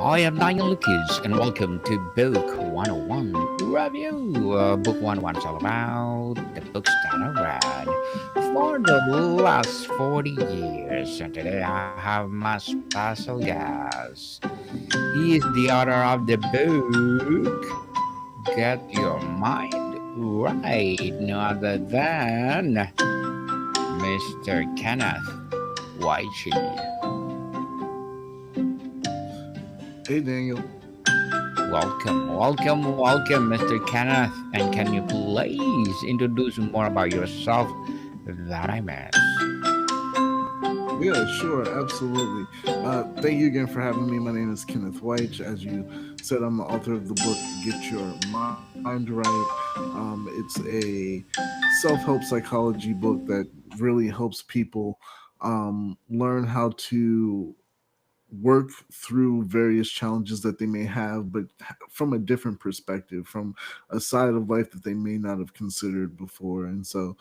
I am Daniel Lucas, and welcome to Book 101 Review. Book 101 is all about the books that I read for the last 40 years. And today I have my special guest. He is the author of the book Get Your Mind Right, no other than Mr. Kenneth Wyche. Hey Daniel. Welcome, Mr. Kenneth. And can you please introduce more about yourself that I miss? Yeah, sure, absolutely. Thank you again for having me. My name is Kenneth Wyche. As you said, I'm the author of the book Get Your Mind Right. It's a self-help psychology book that really helps people learn how to work through various challenges that they may have, but from a different perspective, from a side of life that they may not have considered before. And so,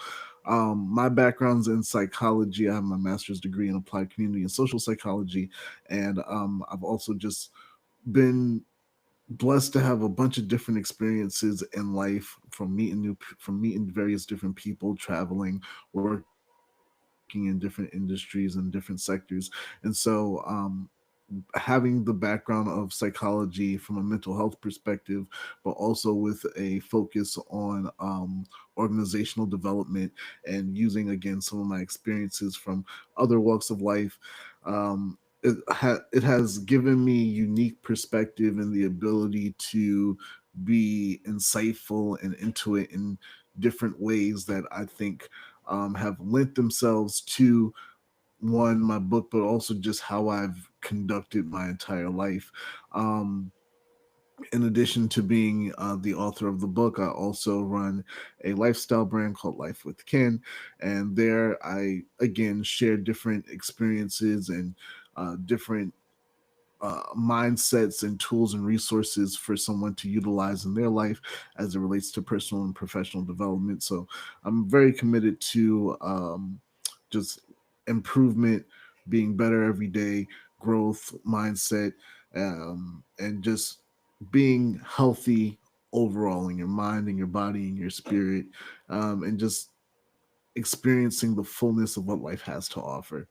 my background's in psychology. I have my master's degree in applied community and social psychology, and I've also just been blessed to have a bunch of different experiences in life, from meeting various different people, traveling, working in different industries and different sectors. And so having the background of psychology from a mental health perspective, but also with a focus on organizational development and using again some of my experiences from other walks of life. It has given me unique perspective and the ability to be insightful and into it in different ways that I think have lent themselves to one my book, but also just how I've conducted my entire life. Um, in addition to being the author of the book, I also run a lifestyle brand called Life with Ken, and there I again share different experiences and different mindsets and tools and resources for someone to utilize in their life as it relates to personal and professional development. So I'm very committed to just improvement, being better every day, growth mindset, and just being healthy overall in your mind and your body and your spirit, and just experiencing the fullness of what life has to offer.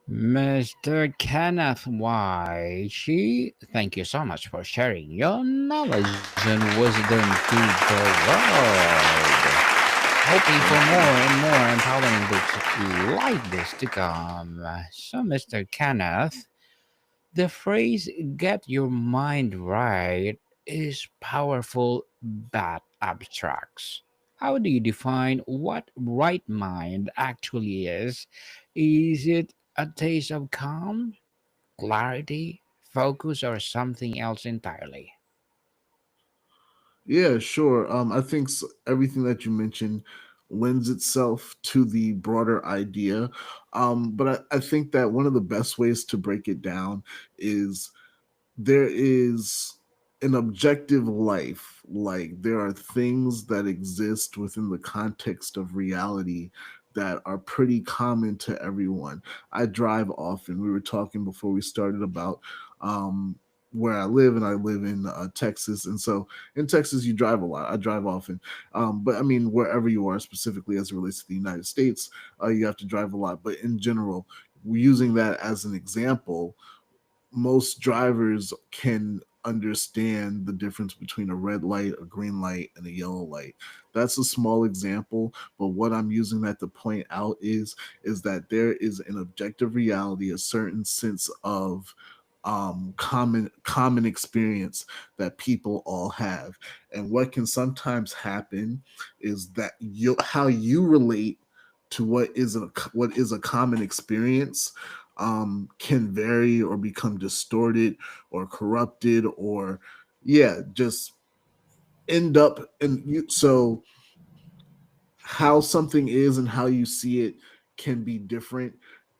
Mr. Kenneth Wyche, thank you so much for sharing your knowledge and wisdom to the world. Hoping for Thank you. more and more empowering books like this to come. So, Mr. Kenneth, the phrase get your mind right is powerful but abstract. How do you define what right mind actually is? Is it a taste of calm, clarity, focus, or something else entirely? Yeah, sure. I think everything that you mentioned lends itself to the broader idea. But I think that one of the best ways to break it down is there is an objective life. Like there are things that exist within the context of reality that are pretty common to everyone. I drive often. We were talking before we started about um, where I live, and I live in Texas. And so in Texas, you drive a lot. I drive often. But I mean, wherever you are, specifically as it relates to the United States, you have to drive a lot. But in general, using that as an example, most drivers can understand the difference between a red light, a green light, and a yellow light. That's a small example, but what I'm using that to point out is that there is an objective reality, a certain sense of common experience that people all have. And what can sometimes happen is that how you relate to what is a common experience can vary or become distorted or corrupted, or yeah, just end up and you so how something is and how you see it can be different.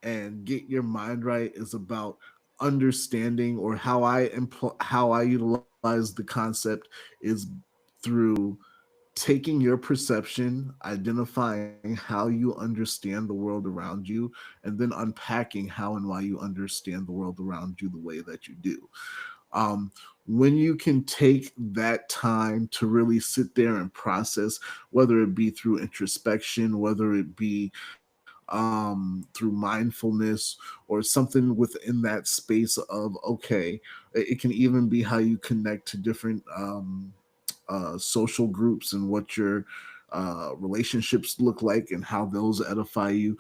And get your mind right is about understanding, or how I utilize the concept is through taking your perception, identifying how you understand the world around you, and then unpacking how and why you understand the world around you the way that you do. um, when you can take that time to really sit there and process, whether it be through introspection, whether it be through mindfulness or something within that space of, okay, it can even be how you connect to different social groups and what your relationships look like and how those edify you.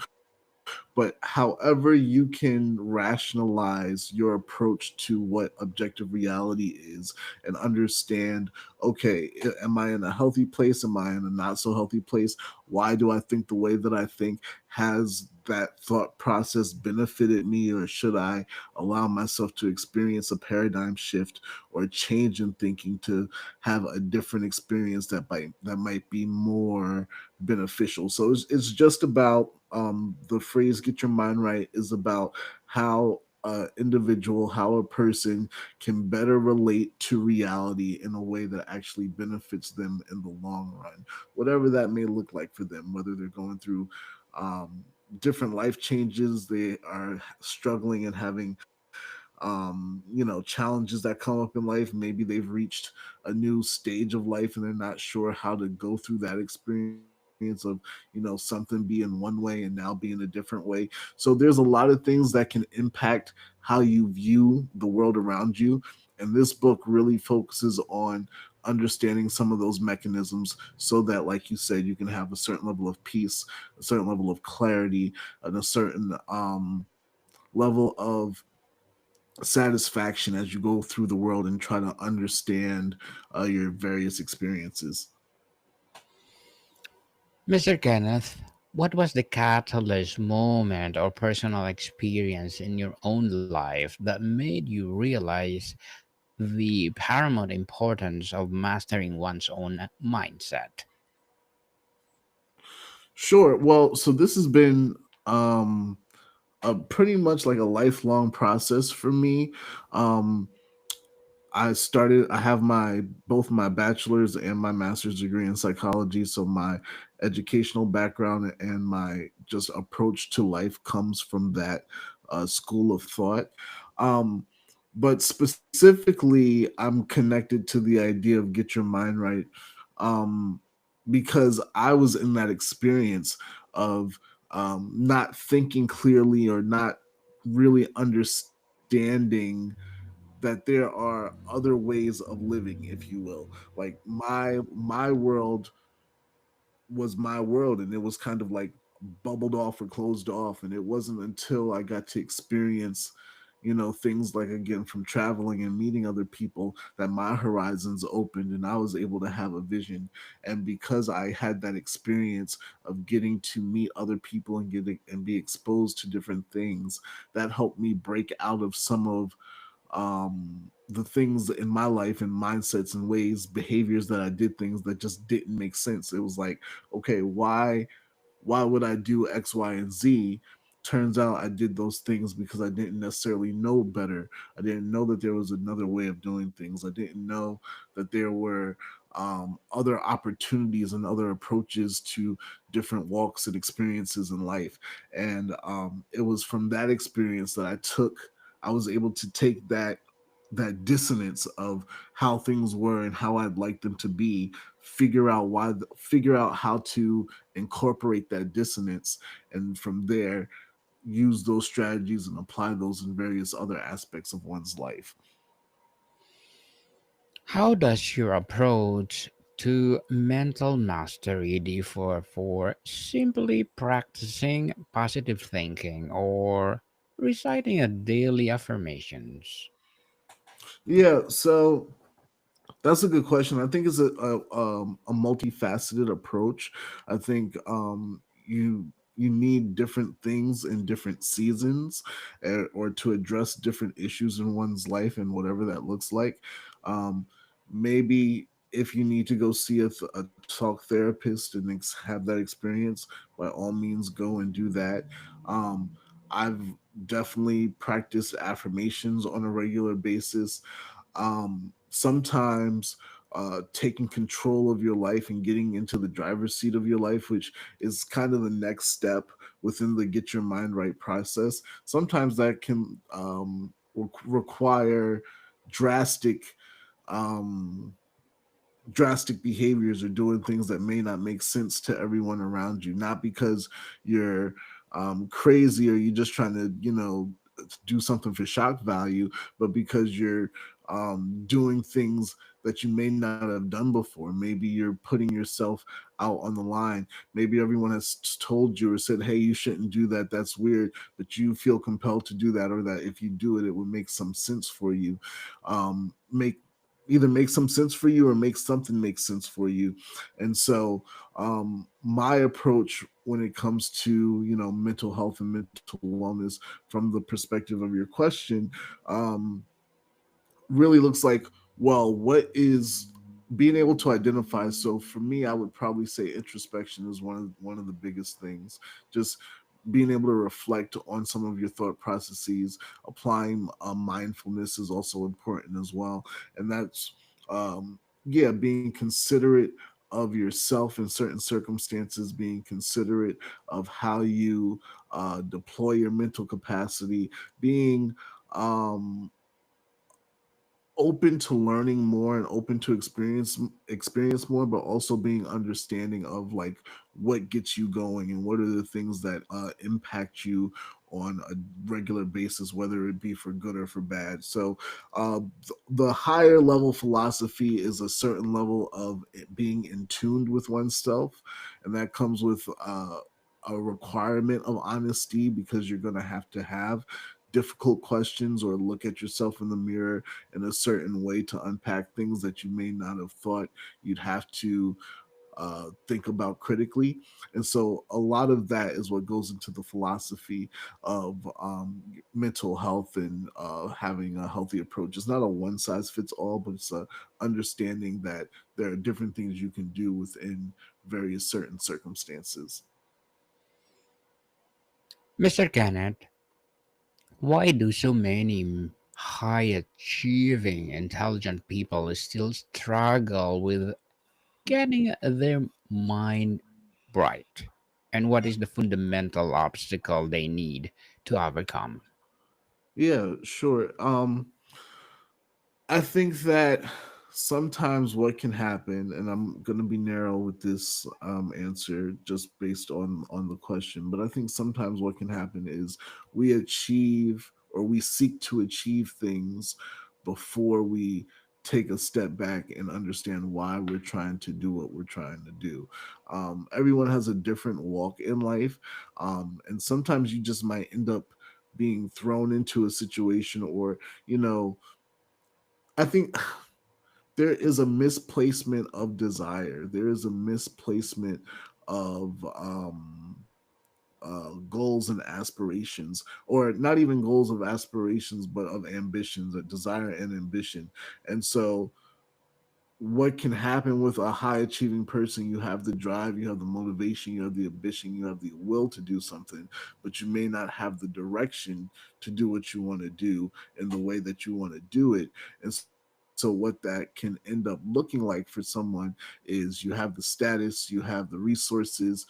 But however you can rationalize your approach to what objective reality is and understand, okay, am I in a healthy place? Am I in a not so healthy place? Why do I think the way that I think? Has that thought process benefited me, or should I allow myself to experience a paradigm shift or a change in thinking to have a different experience that might be more beneficial? So it's just about, the phrase "get your mind right" is about how a individual, how a person can better relate to reality in a way that actually benefits them in the long run, whatever that may look like for them, whether they're going through different life changes, they are struggling and having challenges that come up in life. Maybe they've reached a new stage of life and they're not sure how to go through that experience of, something being one way and now being a different way. So there's a lot of things that can impact how you view the world around you, and this book really focuses on understanding some of those mechanisms so that, like you said, you can have a certain level of peace, a certain level of clarity, and a certain level of satisfaction as you go through the world and try to understand your various experiences. Mr. Kenneth, what was the catalyst moment or personal experience in your own life that made you realize the paramount importance of mastering one's own mindset? Sure. Well, so this has been a pretty much like a lifelong process for me. Um, I have my both my bachelor's and my master's degree in psychology. So my educational background and my just approach to life comes from that school of thought. Um, but specifically, I'm connected to the idea of get your mind right, um, because I was in that experience of not thinking clearly or not really understanding that there are other ways of living, if you will. Like my world was my world, and it was kind of like bubbled off or closed off, and it wasn't until I got to experience, things like, again, from traveling and meeting other people, that my horizons opened and I was able to have a vision. And because I had that experience of getting to meet other people and getting and be exposed to different things, that helped me break out of some of the things in my life and mindsets and ways, behaviors that I did, things that just didn't make sense. It was like, okay, why would I do X, Y, and Z? Turns out I did those things because I didn't necessarily know better. I didn't know that there was another way of doing things. I didn't know that there were other opportunities and other approaches to different walks and experiences in life. And it was from that experience that I was able to take that dissonance of how things were and how I'd like them to be, figure out how to incorporate that dissonance, and from there use those strategies and apply those in various other aspects of one's life. How does your approach to mental mastery differ for simply practicing positive thinking or reciting a daily affirmations? Yeah, so that's a good question. I think it's a multifaceted approach. I think you need different things in different seasons, or to address different issues in one's life and whatever that looks like. Um, Maybe if you need to go see a talk therapist and have that experience, by all means go and do that. Um, I've definitely practiced affirmations on a regular basis. Sometimes taking control of your life and getting into the driver's seat of your life, which is kind of the next step within the get your mind right process. Sometimes that can require drastic um, drastic behaviors or doing things that may not make sense to everyone around you, not because you're crazy or you're just trying to, do something for shock value, but because you're doing things that you may not have done before. Maybe you're putting yourself out on the line. Maybe everyone has told you or said, hey, you shouldn't do that. That's weird. But you feel compelled to do that, or that if you do it, it would make some sense for you. Make Either make some sense for you or make something make sense for you. And so my approach when it comes to mental health and mental wellness from the perspective of your question um, really looks like, well, what is being able to identify. So for me, I would probably say introspection is one of the biggest things. Just being able to reflect on some of your thought processes. Applying mindfulness is also important as well, and that's yeah, being considerate of yourself in certain circumstances, being considerate of how you deploy your mental capacity, being um, open to learning more and open to experience more, but also being understanding of like what gets you going and what are the things that impact you on a regular basis, whether it be for good or for bad. So the higher level philosophy is a certain level of it being in tuned with oneself, and that comes with a requirement of honesty, because you're going to have difficult questions or look at yourself in the mirror in a certain way to unpack things that you may not have thought you'd have to think about critically. And so a lot of that is what goes into the philosophy of mental health and having a healthy approach. It's not a one size fits all, but it's a understanding that there are different things you can do within various certain circumstances. Mr. Kenneth, why do so many high achieving, intelligent people still struggle with getting their mind right? And what is the fundamental obstacle they need to overcome? Yeah, sure. I think that sometimes what can happen, and I'm going to be narrow with this answer just based on the question, but I think sometimes what can happen is we achieve or we seek to achieve things before we take a step back and understand why we're trying to do what we're trying to do. Everyone has a different walk in life, and sometimes you just might end up being thrown into a situation, or you know I think there is a misplacement of desire. There is a misplacement of goals and aspirations, or not even goals of aspirations, but of ambitions, a desire and ambition. And so what can happen with a high achieving person, you have the drive, you have the motivation, you have the ambition, you have the will to do something, but you may not have the direction to do what you want to do in the way that you want to do it. And so what that can end up looking like for someone is you have the status, you have the resources,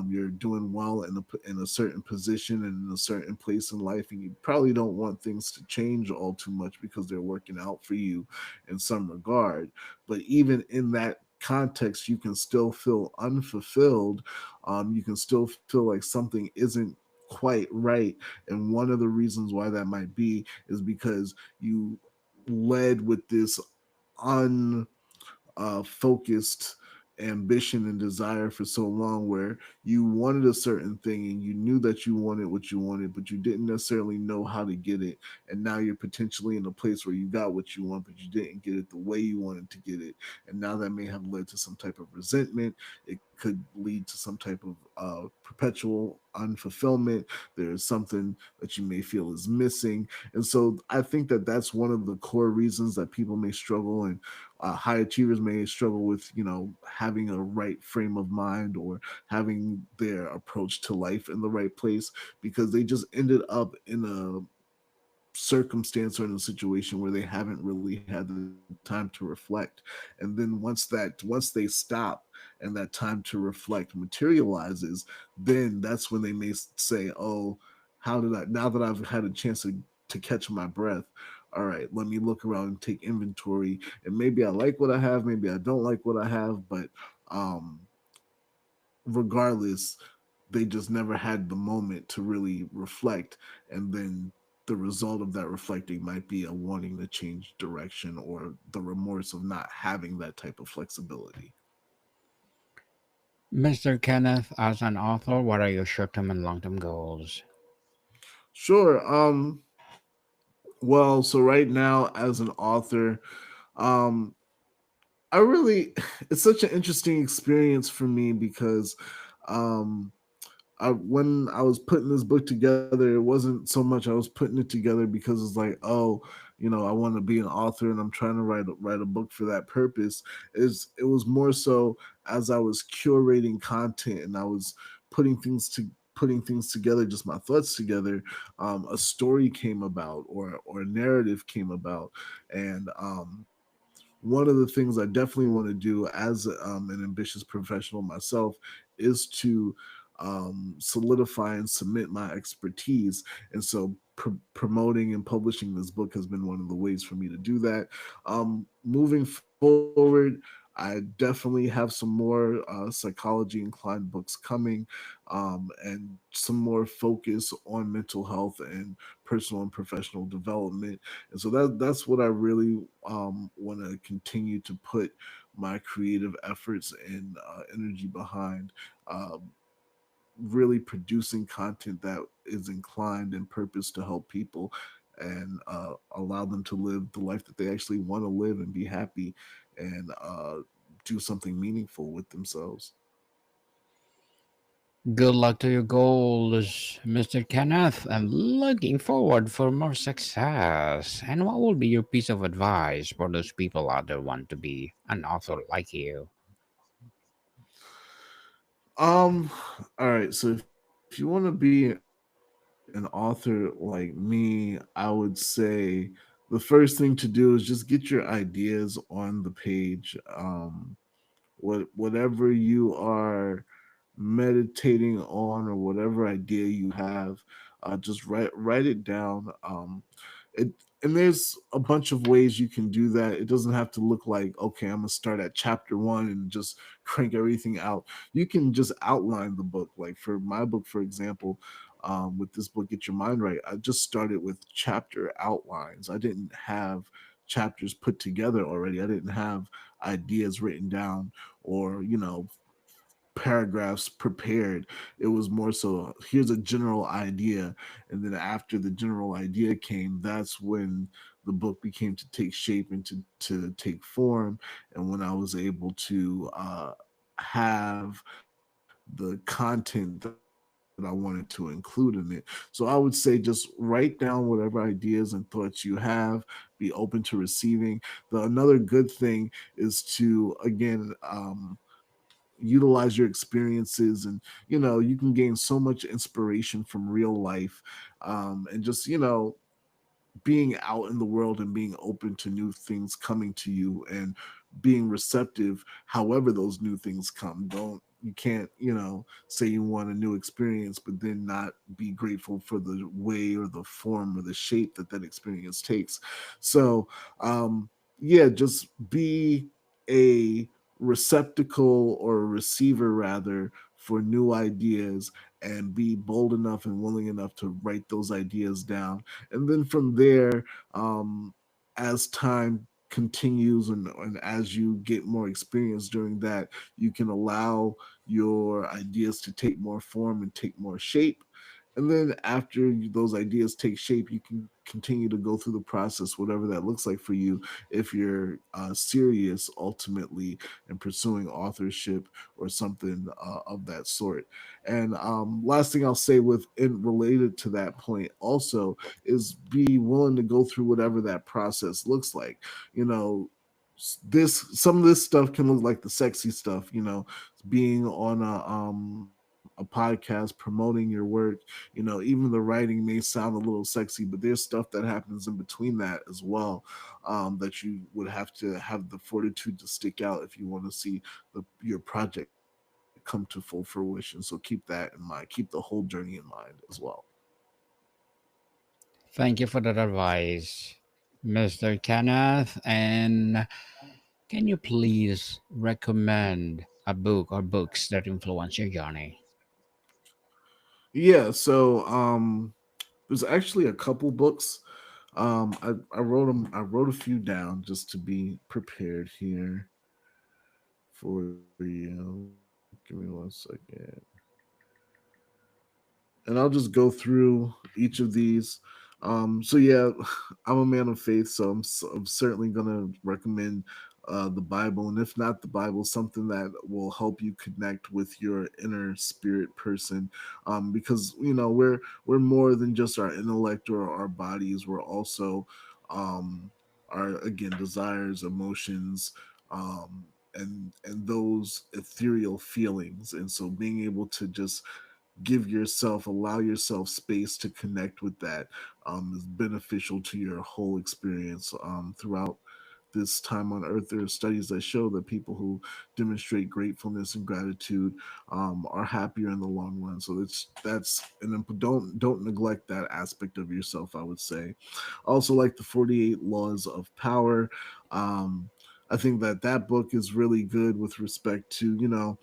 you're doing well in a certain position and in a certain place in life, and you probably don't want things to change all too much because they're working out for you in some regard. But even in that context, you can still feel unfulfilled. You can still feel like something isn't quite right. And one of the reasons why that might be is because you led with this un focused ambition and desire for so long, where you wanted a certain thing and you knew that you wanted what you wanted, but you didn't necessarily know how to get it. And now you're potentially in a place where you got what you want, but you didn't get it the way you wanted to get it. And now that may have led to some type of resentment. It could lead to some type of perpetual unfulfillment. There's something that you may feel is missing. And so I think that that's one of the core reasons that people may struggle, and high achievers may struggle with, having a right frame of mind or having their approach to life in the right place, because they just ended up in a circumstance or in a situation where they haven't really had the time to reflect. And then once they stop and that time to reflect materializes, then that's when they may say, oh, how did I, now that I've had a chance to catch my breath, all right, let me look around and take inventory, and maybe I like what I have, maybe I don't like what I have, but um regardless, they just never had the moment to really reflect. And then the result of that reflecting might be a wanting to change direction or the remorse of not having that type of flexibility. Mr. Kenneth, as an author, what are your short term and long term goals? Sure. Well, so right now as an author, um I really it's such an interesting experience for me because um when I was putting this book together, it wasn't so much I was putting it together because it's like, oh, I want to be an author and I'm trying to write a book for that purpose. It was more so as I was curating content and I was putting things to putting things together, just my thoughts together. A story came about, or a narrative came about, and one of the things I definitely want to do as an ambitious professional myself is to solidify and submit my expertise. And so promoting and publishing this book has been one of the ways for me to do that. Moving forward, I definitely have some more psychology inclined books coming, and some more focus on mental health and personal and professional development. And so that's what I really want to continue to put my creative efforts and energy behind. Really producing content that is inclined and purpose to help people and allow them to live the life that they actually want to live and be happy and do something meaningful with themselves. Good luck to your goals, Mr. Kenneth. I'm looking forward for more success. And what will be your piece of advice for those people out there want to be an author like you? Um, all right. So if you want to be an author like me, I would say the first thing to do is just get your ideas on the page. Whatever you are meditating on or whatever idea you have, just write it down. It and there's a bunch of ways you can do that. It doesn't have to look like, okay, I'm gonna start at chapter one and just crank everything out. You can just outline the book. Like for my book, for example, with this book, Get Your Mind Right, I just started with chapter outlines. I didn't have chapters put together already. I didn't have ideas written down or paragraphs prepared. It was more so, here's a general idea, and then after the general idea came, that's when the book became to take shape and to take form, and when I was able to have the content that I wanted to include in it. So I would say just write down whatever ideas and thoughts you have, be open to receiving. Another good thing is to, again, utilize your experiences, and you can gain so much inspiration from real life, and just being out in the world and being open to new things coming to you and being receptive however those new things come. Don't You can't say you want a new experience but then not be grateful for the way or the form or the shape that that experience takes. So yeah, just be a receptacle or a receiver rather for new ideas, and be bold enough and willing enough to write those ideas down. And then from there, as time continues, and as you get more experience doing that, you can allow your ideas to take more form and take more shape. And then after those ideas take shape, you can continue to go through the process, whatever that looks like for you, if you're serious ultimately in pursuing authorship or something of that sort. And last thing I'll say with in related to that point also is be willing to go through whatever that process looks like. You know, some of this stuff can look like the sexy stuff, being on a podcast promoting your work. Even the writing may sound a little sexy, but there's stuff that happens in between that as well, that you would have to have the fortitude to stick out if you want to see your project come to full fruition. So keep that in mind. Keep the whole journey in mind as well. Thank you for that advice, Mr. Kenneth. And can you please recommend a book or books that influence your journey? Yeah, so there's actually a couple books. I wrote them. I wrote a few down just to be prepared here for you. Give me one second, and I'll just go through each of these. So yeah, I'm a man of faith, so I'm certainly gonna recommend the Bible, and if not the Bible, something that will help you connect with your inner spirit person, because we're more than just our intellect or our bodies. We're also our, again, desires, emotions, and those ethereal feelings, and so being able to just allow yourself space to connect with that, is beneficial to your whole experience throughout this time on earth. There are studies that show that people who demonstrate gratefulness and gratitude are happier in the long run. So that's and then don't neglect that aspect of yourself, I would say. Also, like the 48 Laws of Power. Um, I think that book is really good with respect to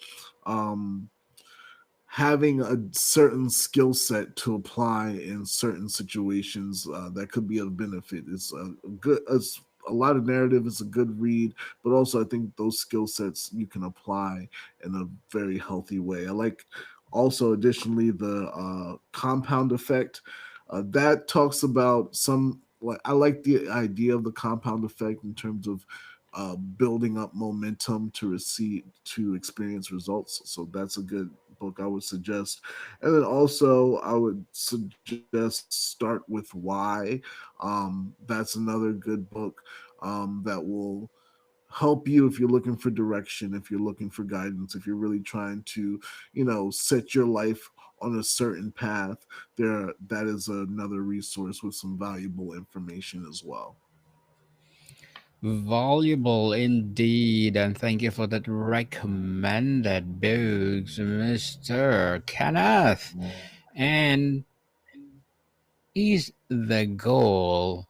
um, having a certain skill set to apply in certain situations that could be of benefit. It's a good. It's a lot of narrative. It's a good read, but also I think those skill sets you can apply in a very healthy way. I like also additionally the compound effect. That talks about some, like, I like the idea of the compound effect in terms of building up momentum to experience results. So that's a good book I would suggest. And then also I would suggest Start with Why. That's another good book that will help you if you're looking for direction, if you're looking for guidance, if you're really trying to, set your life on a certain path. That is another resource with some valuable information as well. Valuable indeed, and thank you for that recommended books, Mr. Kenneth. And is the goal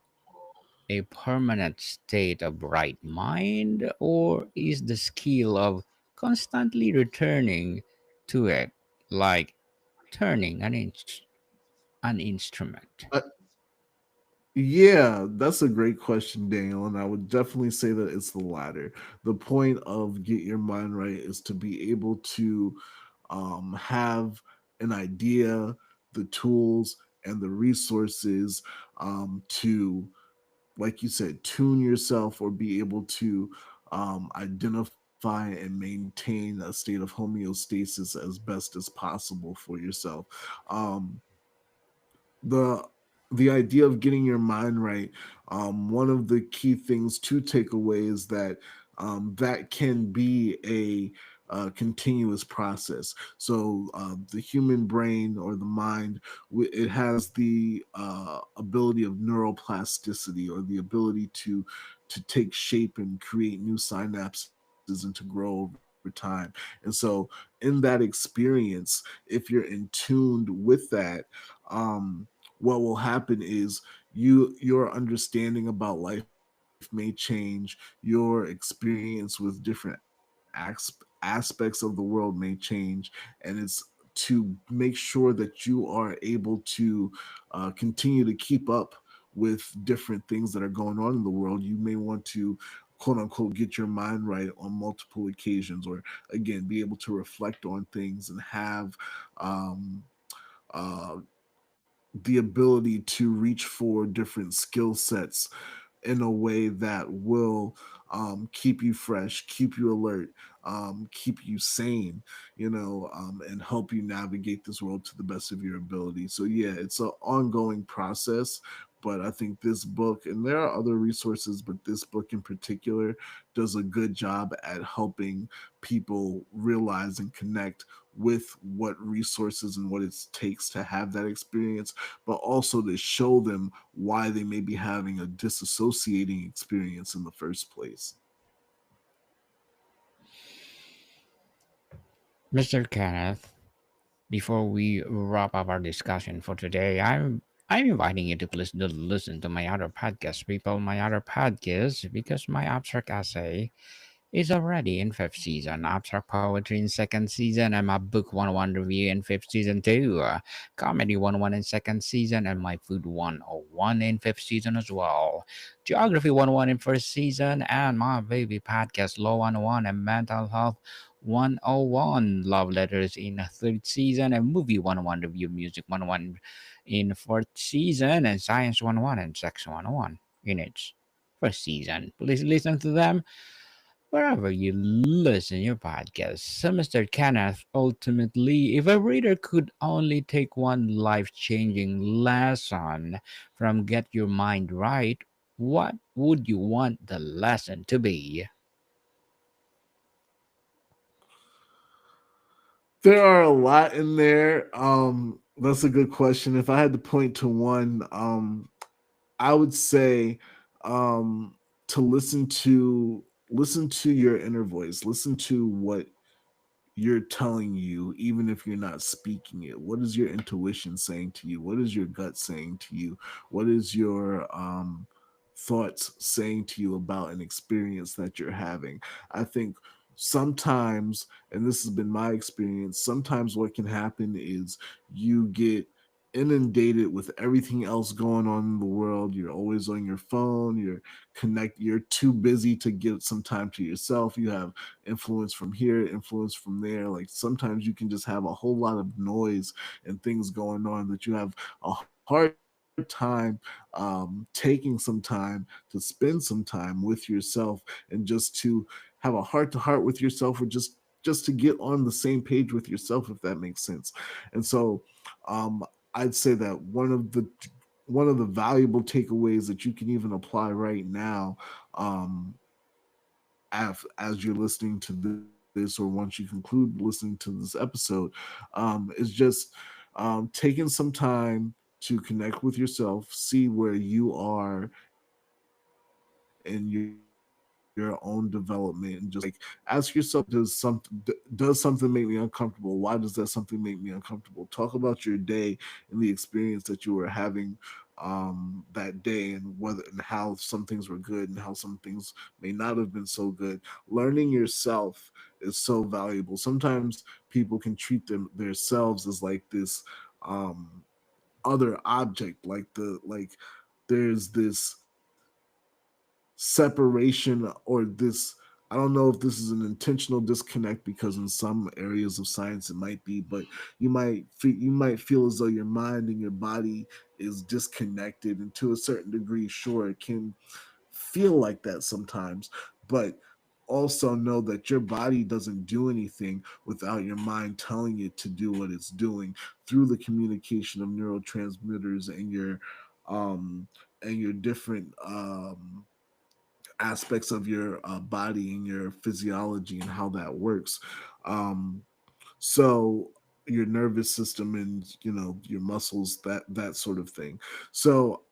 a permanent state of right mind, or is the skill of constantly returning to it like turning an instrument? Yeah, that's a great question, Daniel. And I would definitely say that it's the latter. The point of Get Your Mind Right is to be able to have an idea, the tools, and the resources to, like you said, tune yourself or be able to identify and maintain a state of homeostasis as best as possible for yourself. Um, the the idea of getting your mind right, one of the key things to take away is that that can be a continuous process. So the human brain or the mind, it has the ability of neuroplasticity, or the ability to take shape and create new synapses and to grow over time. And so in that experience, if you're in tuned with that, um, what will happen is your understanding about life may change, your experience with different aspects of the world may change, and it's to make sure that you are able to continue to keep up with different things that are going on in the world. You may want to, quote unquote, get your mind right on multiple occasions, or again, be able to reflect on things and have um, uh, the ability to reach for different skill sets in a way that will keep you fresh, keep you alert, keep you sane, and help you navigate this world to the best of your ability. So, yeah, it's an ongoing process. But I think this book, and there are other resources, but this book in particular does a good job at helping people realize and connect with what resources and what it takes to have that experience, but also to show them why they may be having a disassociating experience in the first place. Mr. Kenneth, before we wrap up our discussion for today, I'm inviting you to please do listen to my other podcast, people, my other podcast, because my abstract essay is already in fifth season, abstract poetry in second season, and my book 101 review in fifth season too, comedy 101 in second season, and my food 101 in fifth season as well, geography 101 in first season, and my baby podcast law 101 and mental health 101, love letters in third season, and movie 101 review, music 101 in fourth season, and science 101 and sex 101 in its first season. Please listen to them wherever you listen your podcast. So, Mr. Kenneth, ultimately, if a reader could only take one life-changing lesson from Get Your Mind Right, what would you want the lesson to be? There are a lot in there. That's a good question. If I had to point to one, I would say um, to listen to your inner voice, listen to what you're telling you, even if you're not speaking it. What is your intuition saying to you? What is your gut saying to you? What is your thoughts saying to you about an experience that you're having? I think sometimes, and this has been my experience, sometimes what can happen is you get inundated with everything else going on in the world. You're always on your phone, you're too busy to get some time to yourself. You have influence from here, influence from there. Like sometimes you can just have a whole lot of noise and things going on that you have a hard time taking some time to spend some time with yourself and just to have a heart to heart with yourself, or just to get on the same page with yourself, if that makes sense. And so um, I'd say that one of the valuable takeaways that you can even apply right now, um, as you're listening to this, or once you conclude listening to this episode, is just taking some time to connect with yourself, see where you are in your own development, and just ask yourself, does something make me uncomfortable? Why does that something make me uncomfortable? Talk about your day and the experience that you were having that day, and how some things were good and how some things may not have been so good. Learning yourself is so valuable. Sometimes people can treat themselves as like this um other object, there's this separation, or this, I don't know if this is an intentional disconnect, because in some areas of science it might be, but you might feel as though your mind and your body is disconnected, and to a certain degree, sure, it can feel like that sometimes, but also know that your body doesn't do anything without your mind telling it to do what it's doing, through the communication of neurotransmitters um and your different aspects of your body and your physiology and how that works. Um, so your nervous system and your muscles, that sort of thing. So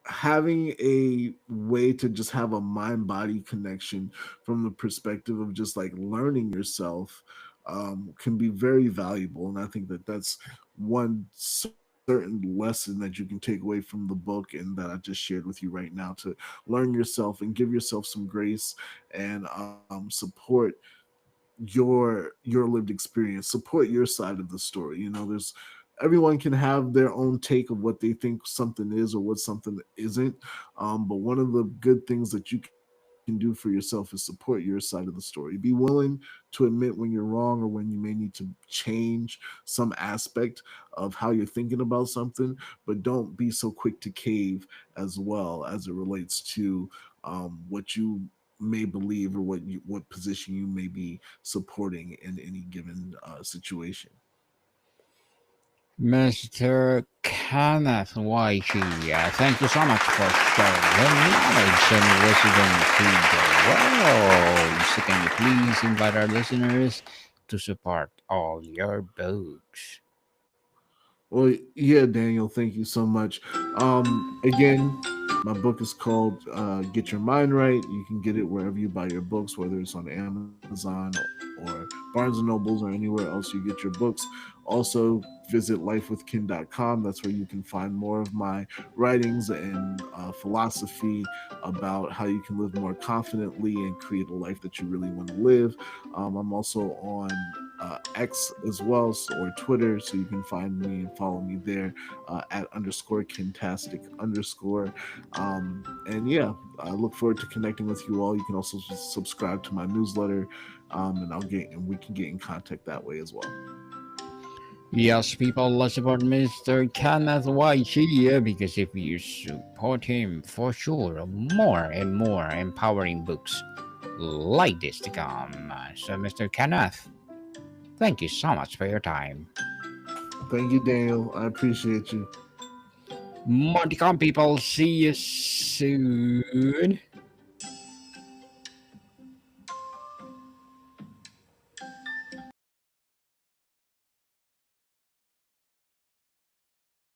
having a way to just have a mind body connection from the perspective of just like learning yourself can be very valuable, and I think that that's one certain lesson that you can take away from the book and that I just shared with you right now, to learn yourself and give yourself some grace and support your lived experience, support your side of the story. There's everyone can have their own take of what they think something is or what something isn't, but one of the good things that you can do for yourself is support your side of the story. Be willing to admit when you're wrong, or when you may need to change some aspect of how you're thinking about something, but don't be so quick to cave as well, as it relates to what you may believe, or what position you may be supporting in any given situation. Mr. Kenneth Wyche, thank you so much for sharing your knowledge and wisdom to the world. So can you please invite our listeners to support all your books. Well, yeah, Daniel, thank you so much. Again, my book is called Get Your Mind Right. You can get it wherever you buy your books, whether it's on Amazon or Barnes and Nobles or anywhere else you get your books. Also, visit lifewithkin.com. That's where you can find more of my writings and philosophy about how you can live more confidently and create a life that you really want to live. I'm also on X as well, or Twitter, so you can find me and follow me there at underscore kintastic underscore. And yeah, I look forward to connecting with you all. You can also subscribe to my newsletter, and we can get in contact that way as well. Yes, people, let's support Mr. Kenneth Wyche because if you support him, for sure, more and more empowering books like this to come. So, Mr. Kenneth, thank you so much for your time. Thank you, Daniel. I appreciate you. More to come, people. See you soon.